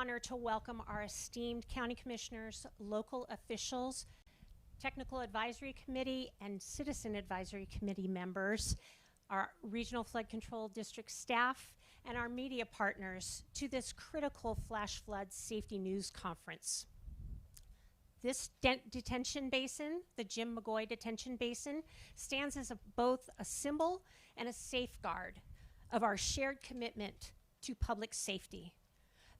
honor to welcome our esteemed county commissioners, local officials, technical advisory committee, and citizen advisory committee members, our regional flood control district staff, and our media partners to this critical flash flood safety news conference. This detention basin, the Jim McGoy Detention Basin, stands as both a symbol and a safeguard of our shared commitment to public safety.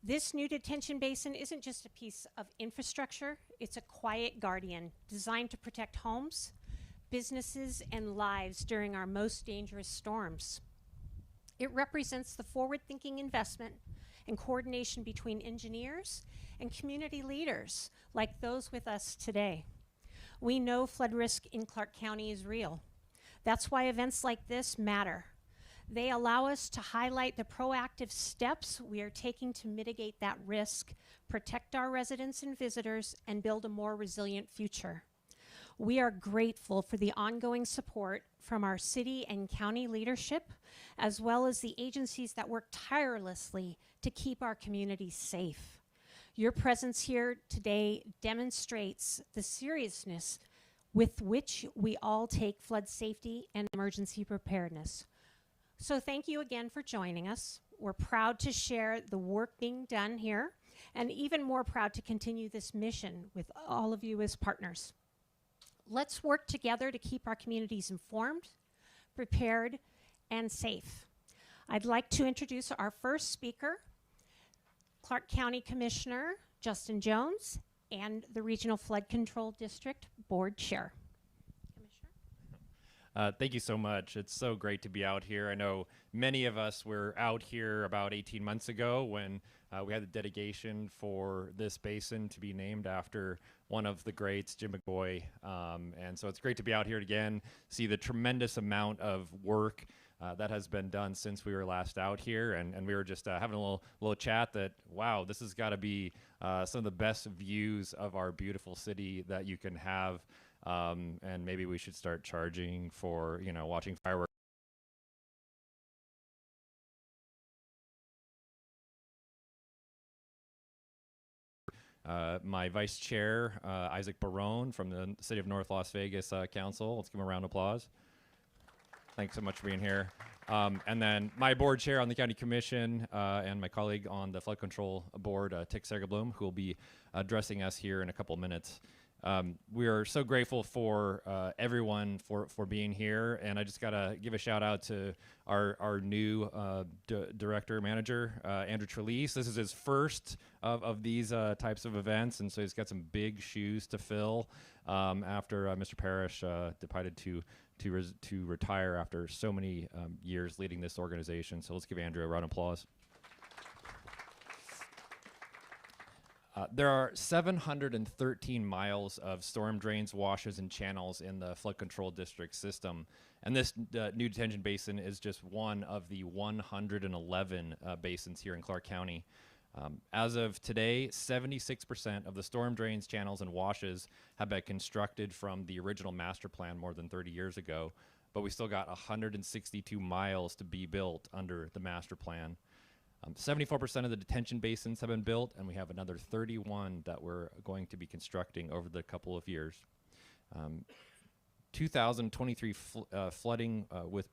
This new detention basin isn't just a piece of infrastructure, it's a quiet guardian designed to protect homes, businesses, and lives during our most dangerous storms. It represents the forward-thinking investment and coordination between engineers and community leaders like those with us today. We know flood risk in Clark County is real. That's why events like this matter. They allow us to highlight the proactive steps we are taking to mitigate that risk, protect our residents and visitors, and build a more resilient future. We are grateful for the ongoing support from our city and county leadership, as well as the agencies that work tirelessly to keep our communities safe. Your presence here today demonstrates the seriousness with which we all take flood safety and emergency preparedness. So thank you again for joining us. We're proud to share the work being done here, and even more proud to continue this mission with all of you as partners. Let's work together to keep our communities informed, prepared, and safe. I'd like to introduce our first speaker, Clark County Commissioner Justin Jones, and the Regional Flood Control District Board Chair. Thank you so much. It's so great to be out here. I know many of us were out here about 18 months ago when we had the dedication for this basin to be named after one of the greats, Jim McGoy. And so it's great to be out here again, see the tremendous amount of work that has been done since we were last out here. And we were just having a little chat that, wow, this has got to be some of the best views of our beautiful city that you can have. And maybe we should start charging for, watching fireworks. My vice chair, Isaac Barone from the City of North Las Vegas Council. Let's give him a round of applause. Thanks so much for being here. And then my board chair on the county commission and my colleague on the flood control board, Tick Segerblom, who will be addressing us here in a couple minutes. We are so grateful for everyone for being here, and I just gotta give a shout out to our new director manager, Andrew Trelease. This is his first of these types of events, and so he's got some big shoes to fill after Mr. Parrish decided to retire after so many years leading this organization. So let's give Andrew a round of applause. There are 713 miles of storm drains, washes, and channels in the flood control district system. And this new detention basin is just one of the 111 basins here in Clark County. As of today, 76% of the storm drains, channels, and washes have been constructed from the original master plan more than 30 years ago, but we still got 162 miles to be built under the master plan. 74% of the detention basins have been built, and we have another 31 that we're going to be constructing over the couple of years. 2023 flooding with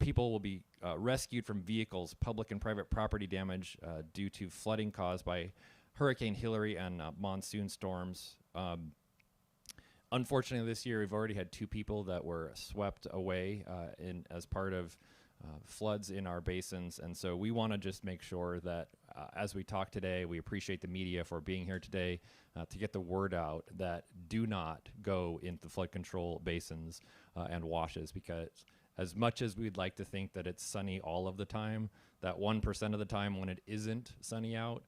people will be rescued from vehicles, public and private property damage due to flooding caused by Hurricane Hilary and monsoon storms. Unfortunately, this year we've already had 2 people that were swept away as part of floods in our basins, and so we want to just make sure that as we talk today, we appreciate the media for being here today to get the word out that do not go into flood control basins and washes, because as much as we'd like to think that it's sunny all of the time, that 1% of the time when it isn't sunny out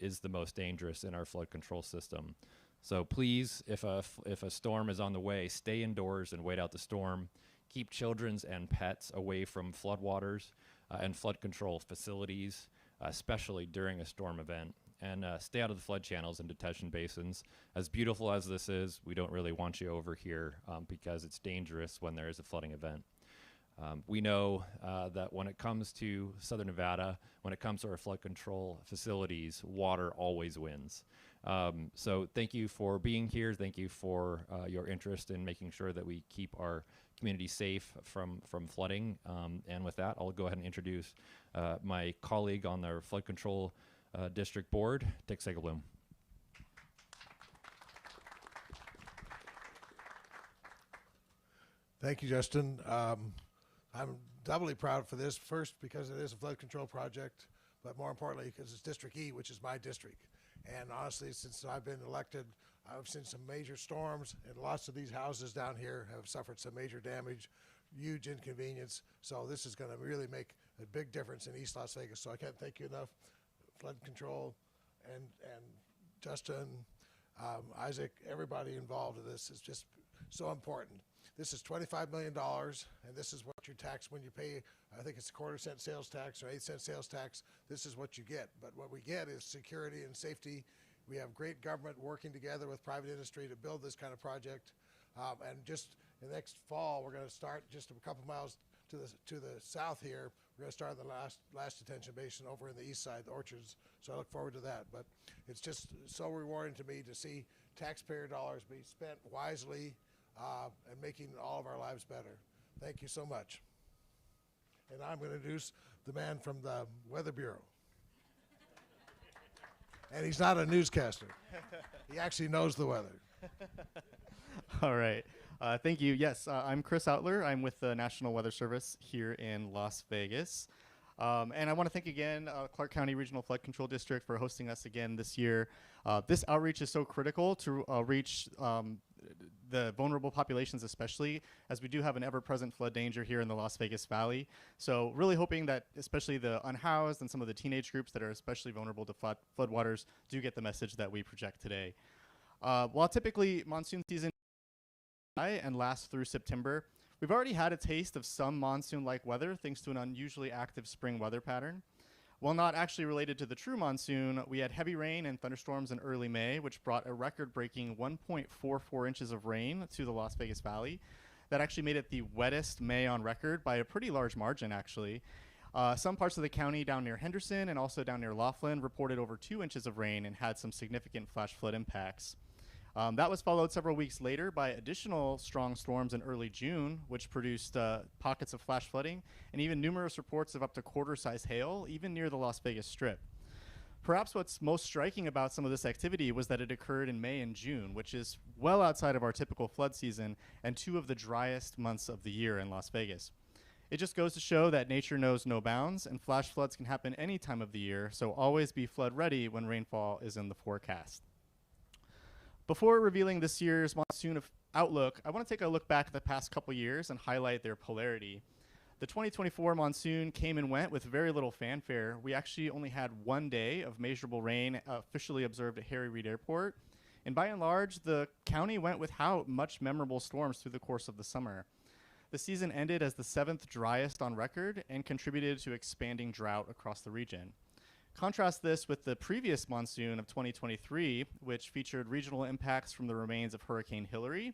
is the most dangerous in our flood control system. So please, if a storm is on the way, stay indoors and wait out the storm. Keep children and pets away from floodwaters and flood control facilities, especially during a storm event. And stay out of the flood channels and detention basins. As beautiful as this is, we don't really want you over here because it's dangerous when there is a flooding event. We know that when it comes to Southern Nevada, when it comes to our flood control facilities, water always wins. So thank you for being here. Thank you for your interest in making sure that we keep our community safe from flooding. And with that, I'll go ahead and introduce my colleague on the Flood Control District Board, Dick Segelblum. Thank you, Justin. I'm doubly proud for this, first because it is a flood control project, but more importantly because it's District E, which is my district. And honestly, since I've been elected, I've seen some major storms, and lots of these houses down here have suffered some major damage, huge inconvenience. So this is going to really make a big difference in East Las Vegas. So I can't thank you enough, flood control, and Justin, Isaac, everybody involved in this is just so important. This is $25 million, and this is what you tax when you pay, I think it's a 1/4 cent sales tax or 8 cent sales tax. This is what you get. But what we get is security and safety. We have great government working together with private industry to build this kind of project. And just in the next fall, we're going to start just a couple miles to the south here. We're going to start the last detention basin over in the east side, the orchards. So I look forward to that. But it's just so rewarding to me to see taxpayer dollars be spent wisely and making all of our lives better. Thank you so much. And I'm going to introduce the man from the Weather Bureau. And he's not a newscaster. He actually knows the weather. All right. Thank you. Yes, I'm Chris Outler. I'm with the National Weather Service here in Las Vegas. And I want to thank again Clark County Regional Flood Control District for hosting us again this year. This outreach is so critical to reach the vulnerable populations, especially as we do have an ever-present flood danger here in the Las Vegas Valley. So really hoping that especially the unhoused and some of the teenage groups that are especially vulnerable to floodwaters do get the message that we project today. While typically monsoon season and lasts through September, we've already had a taste of some monsoon-like weather thanks to an unusually active spring weather pattern. While not actually related to the true monsoon, we had heavy rain and thunderstorms in early May, which brought a record-breaking 1.44 inches of rain to the Las Vegas Valley. That actually made it the wettest May on record by a pretty large margin, actually. Some parts of the county down near Henderson and also down near Laughlin reported over 2 inches of rain and had some significant flash flood impacts. That was followed several weeks later by additional strong storms in early June, which produced pockets of flash flooding and even numerous reports of up to quarter-size hail, even near the Las Vegas Strip. Perhaps what's most striking about some of this activity was that it occurred in May and June, which is well outside of our typical flood season and 2 of the driest months of the year in Las Vegas. It just goes to show that nature knows no bounds, and flash floods can happen any time of the year, so always be flood ready when rainfall is in the forecast. Before revealing this year's monsoon outlook, I want to take a look back at the past couple years and highlight their polarity. The 2024 monsoon came and went with very little fanfare. We actually only had 1 day of measurable rain officially observed at Harry Reid Airport. And by and large, the county went without much memorable storms through the course of the summer. The season ended as the 7th driest on record and contributed to expanding drought across the region. Contrast this with the previous monsoon of 2023, which featured regional impacts from the remains of Hurricane Hilary.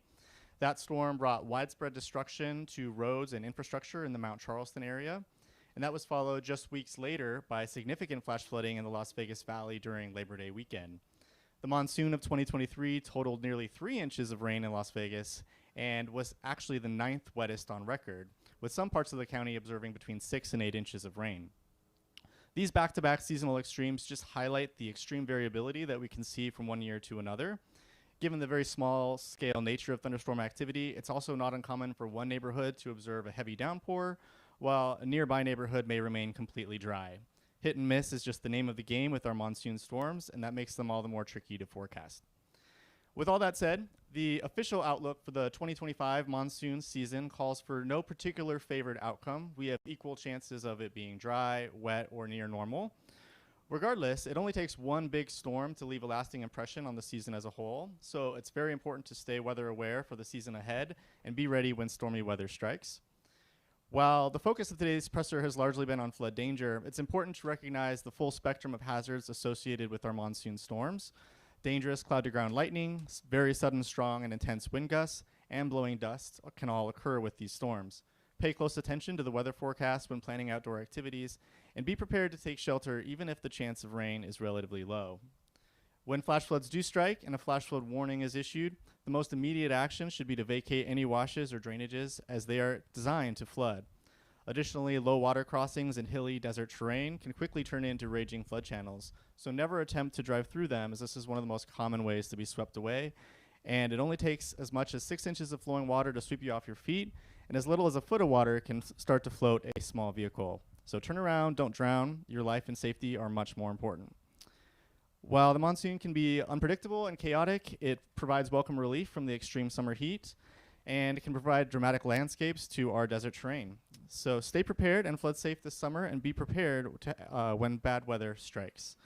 That storm brought widespread destruction to roads and infrastructure in the Mount Charleston area, and that was followed just weeks later by significant flash flooding in the Las Vegas Valley during Labor Day weekend. The monsoon of 2023 totaled nearly 3 inches of rain in Las Vegas and was actually the 9th wettest on record, with some parts of the county observing between 6 and 8 inches of rain. These back-to-back seasonal extremes just highlight the extreme variability that we can see from one year to another. Given the very small-scale nature of thunderstorm activity, it's also not uncommon for one neighborhood to observe a heavy downpour, while a nearby neighborhood may remain completely dry. Hit and miss is just the name of the game with our monsoon storms, and that makes them all the more tricky to forecast. With all that said, the official outlook for the 2025 monsoon season calls for no particular favored outcome. We have equal chances of it being dry, wet, or near normal. Regardless, it only takes one big storm to leave a lasting impression on the season as a whole, so it's very important to stay weather aware for the season ahead and be ready when stormy weather strikes. While the focus of today's presser has largely been on flood danger, it's important to recognize the full spectrum of hazards associated with our monsoon storms. Dangerous cloud-to-ground lightning, very sudden, strong, and intense wind gusts, and blowing dust can all occur with these storms. Pay close attention to the weather forecast when planning outdoor activities, and be prepared to take shelter even if the chance of rain is relatively low. When flash floods do strike and a flash flood warning is issued, the most immediate action should be to vacate any washes or drainages as they are designed to flood. Additionally, low water crossings and hilly desert terrain can quickly turn into raging flood channels, so never attempt to drive through them, as this is one of the most common ways to be swept away. And it only takes as much as 6 inches of flowing water to sweep you off your feet, and as little as a foot of water can start to float a small vehicle. So turn around, don't drown. Your life and safety are much more important. While the monsoon can be unpredictable and chaotic, it provides welcome relief from the extreme summer heat, and it can provide dramatic landscapes to our desert terrain. So stay prepared and flood safe this summer, and be prepared to, when bad weather strikes.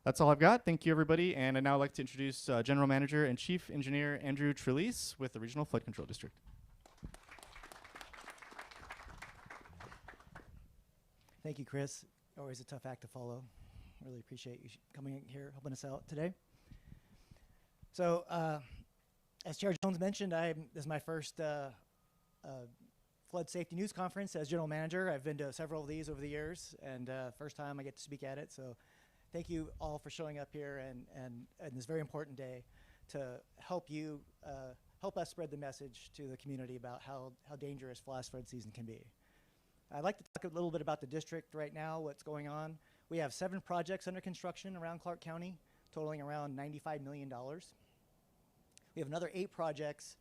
That's all I've got. Thank you, everybody. And I'd now like to introduce General Manager and Chief Engineer Andrew Trelease with the Regional Flood Control District. Thank you, Chris. Always a tough act to follow. Really appreciate you coming in here, helping us out today. So, as Chair Jones mentioned, this is my first flood safety news conference as general manager. I've been to several of these over the years, and first time I get to speak at it. So, thank you all for showing up here and this very important day to help you help us spread the message to the community about how dangerous flash flood season can be. I'd like to talk a little bit about the district right now, what's going on. We have 7 projects under construction around Clark County, totaling around $95 million. We have another 8 projects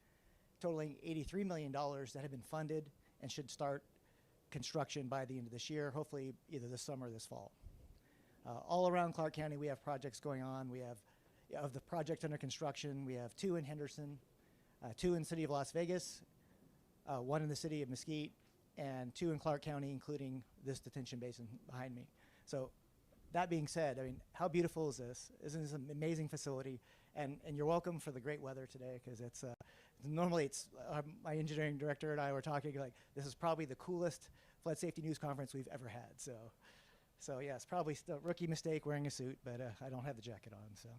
totaling $83 million that have been funded and should start construction by the end of this year, hopefully either this summer or this fall. All around Clark County, we have projects going on. We have, of the projects under construction, we have 2 in Henderson, 2 in the city of Las Vegas, 1 in the city of Mesquite, and 2 in Clark County, including this detention basin behind me. So that being said, I mean, how beautiful is this? Isn't this an amazing facility? And you're welcome for the great weather today, because it's normally it's my engineering director and I were talking like this is probably the coolest flood safety news conference we've ever had. So yes, probably still rookie mistake wearing a suit, but I don't have the jacket on. So,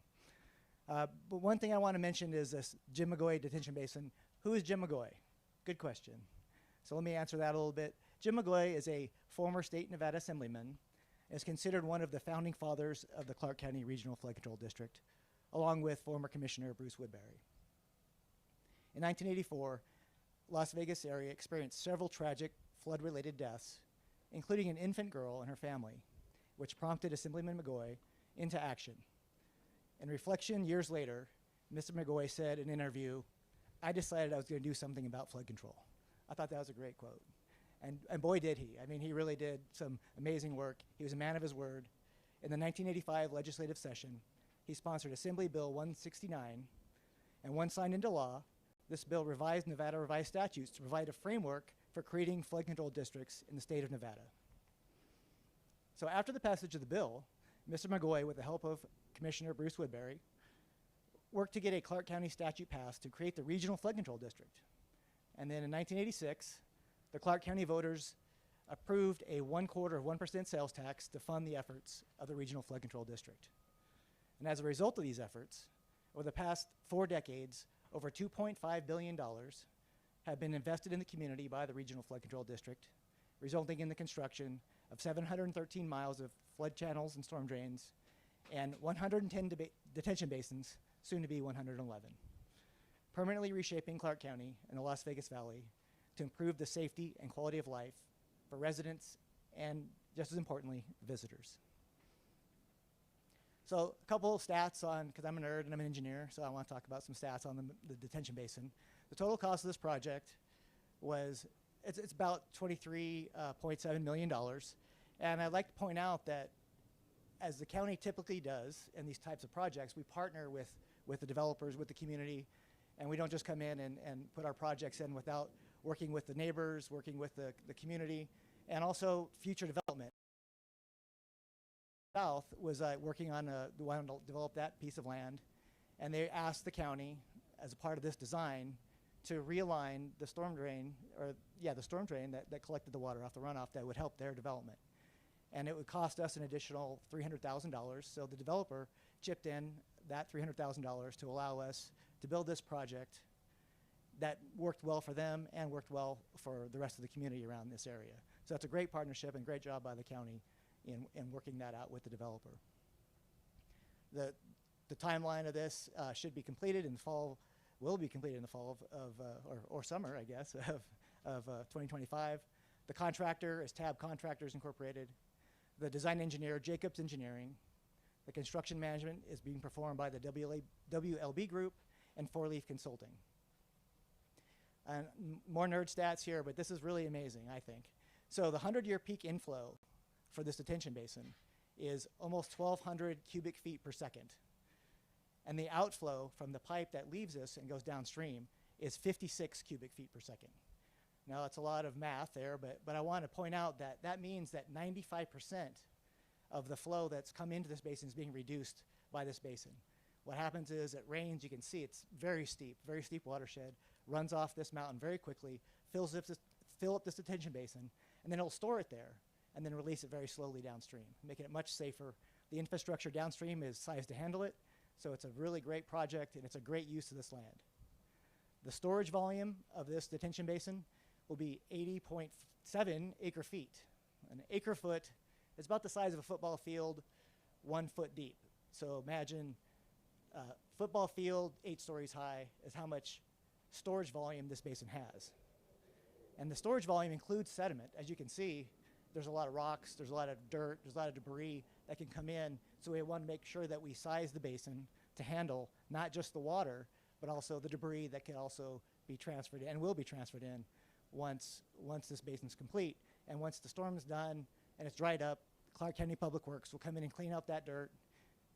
but one thing I want to mention is this Jim McGoy detention basin. Who is Jim McGoy? Good question. So let me answer that a little bit. Jim McGoy is a former state Nevada assemblyman, and is considered one of the founding fathers of the Clark County Regional Flood Control District, along with former Commissioner Bruce Woodbury. In 1984, Las Vegas area experienced several tragic flood-related deaths, including an infant girl and her family, which prompted Assemblyman McGoy into action. In reflection, years later, Mr. McGoy said in an interview, "I decided I was going to do something about flood control." I thought that was a great quote. And boy, did he. I mean, he really did some amazing work. He was a man of his word. In the 1985 legislative session, he sponsored Assembly Bill 169, and once signed into law, this bill revised Nevada revised statutes to provide a framework for creating flood control districts in the state of Nevada. So after the passage of the bill, Mr. McGoy, with the help of Commissioner Bruce Woodbury, worked to get a Clark County statute passed to create the Regional Flood Control District. And then in 1986, the Clark County voters approved a 1/4% sales tax to fund the efforts of the Regional Flood Control District. And as a result of these efforts, over the past 4 decades, over $2.5 billion have been invested in the community by the Regional Flood Control District, resulting in the construction of 713 miles of flood channels and storm drains, and 110 detention basins, soon to be 111, permanently reshaping Clark County and the Las Vegas Valley to improve the safety and quality of life for residents and, just as importantly, visitors. So a couple of stats on, because I'm a nerd and I'm an engineer, so I want to talk about some stats on the detention basin. The total cost of this project was, it's about $23.7 million. And I'd like to point out that as the county typically does in these types of projects, we partner with the developers, with the community, and we don't just come in and put our projects in without working with the neighbors, working with the community, and also future development. South was working on the one to develop that piece of land, and they asked the county, as a part of this design, to realign the storm drain, the storm drain that collected the water off the runoff that would help their development. And it would cost us an additional $300,000, so the developer chipped in that $300,000 to allow us to build this project, that worked well for them and worked well for the rest of the community around this area. So that's a great partnership and great job by the county in working that out with the developer. The timeline of this should be completed in the fall, will be completed in the fall or summer, I guess, of 2025. The contractor is Tab Contractors Incorporated. The design engineer, Jacobs Engineering. The construction management is being performed by the WLB Group and Four Leaf Consulting. And more nerd stats here, but this is really amazing, I think. So the 100-year peak inflow for this detention basin is almost 1,200 cubic feet per second. And the outflow from the pipe that leaves us and goes downstream is 56 cubic feet per second. Now, that's a lot of math there, but I want to point out that that means that 95% of the flow that's come into this basin is being reduced by this basin. What happens is it rains, you can see it's very steep watershed, runs off this mountain very quickly, fill up this detention basin, and then it'll store it there and then release it very slowly downstream, making it much safer. The infrastructure downstream is sized to handle it, so it's a really great project and it's a great use of this land. The storage volume of this detention basin will be 80.7 acre feet. An acre foot is about the size of a football field, 1 foot deep. So imagine a football field 8 stories high is how much storage volume this basin has. And the storage volume includes sediment. As you can see, there's a lot of rocks, there's a lot of dirt, there's a lot of debris that can come in. So we want to make sure that we size the basin to handle not just the water, but also the debris that can also be transferred in and will be transferred in once this basin's complete. And once the storm is done and it's dried up, Clark County Public Works will come in and clean up that dirt,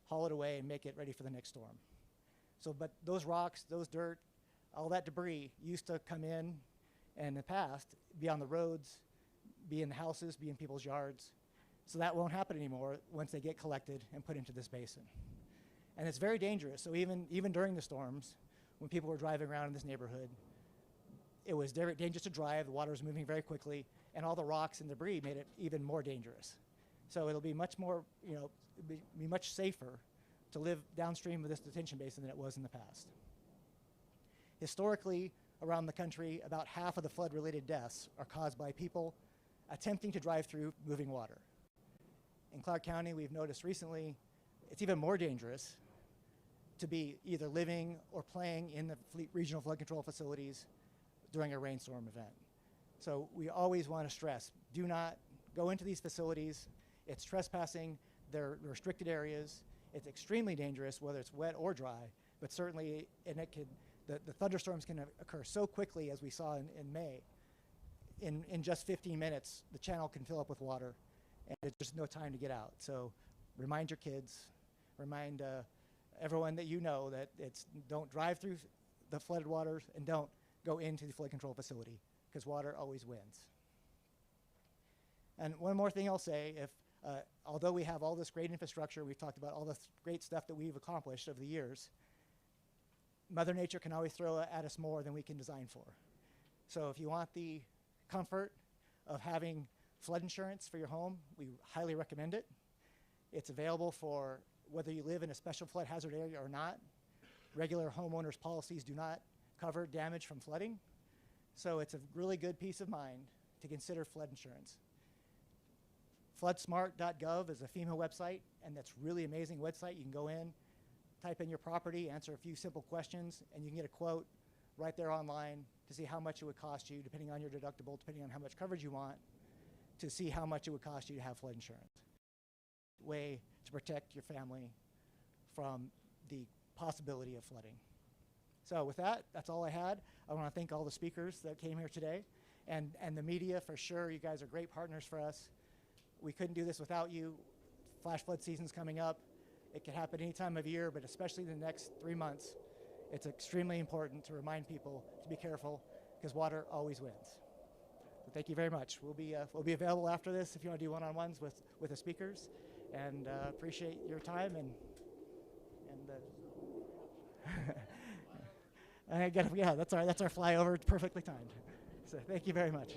haul it away, and make it ready for the next storm. So, but those rocks, those dirt, all that debris used to come in the past, be on the roads, be in the houses, be in people's yards. So that won't happen anymore once they get collected and put into this basin. And it's very dangerous. So even during the storms, when people were driving around in this neighborhood, it was very dangerous to drive. The water was moving very quickly, and all the rocks and debris made it even more dangerous. So it'll be much more, be much safer to live downstream of this detention basin than it was in the past. Historically, around the country, about half of the flood-related deaths are caused by people attempting to drive through moving water. In Clark County, we've noticed recently, it's even more dangerous to be either living or playing in the regional flood control facilities during a rainstorm event. So we always want to stress, do not go into these facilities. It's trespassing, they're restricted areas. It's extremely dangerous, whether it's wet or dry, but certainly, and the thunderstorms can occur so quickly, as we saw in May. In just 15 minutes, the channel can fill up with water, and there's just no time to get out. So remind your kids, remind everyone that you know that don't drive through the flooded waters and don't go into the flood control facility, because water always wins. And one more thing I'll say, although we have all this great infrastructure, we've talked about all the great stuff that we've accomplished over the years, Mother Nature can always throw at us more than we can design for. So if you want the comfort of having flood insurance for your home, we highly recommend it. It's available for whether you live in a special flood hazard area or not. Regular homeowners policies do not cover damage from flooding. So it's a really good peace of mind to consider flood insurance. Floodsmart.gov is a FEMA website, and that's a really amazing website. You can go in, type in your property, answer a few simple questions, and you can get a quote right there online to see how much it would cost you, depending on your deductible, depending on how much coverage you want, to see how much it would cost you to have flood insurance. Way to protect your family from the possibility of flooding. So with that, that's all I had. I want to thank all the speakers that came here today, and the media for sure. You guys are great partners for us. We couldn't do this without you. Flash flood season's coming up. It can happen any time of year, but especially in the next 3 months. It's extremely important to remind people to be careful, because water always wins. So thank you very much. We'll be available after this if you want to do one-on-ones with the speakers, and appreciate your time and yeah, that's our flyover, perfectly timed. So thank you very much.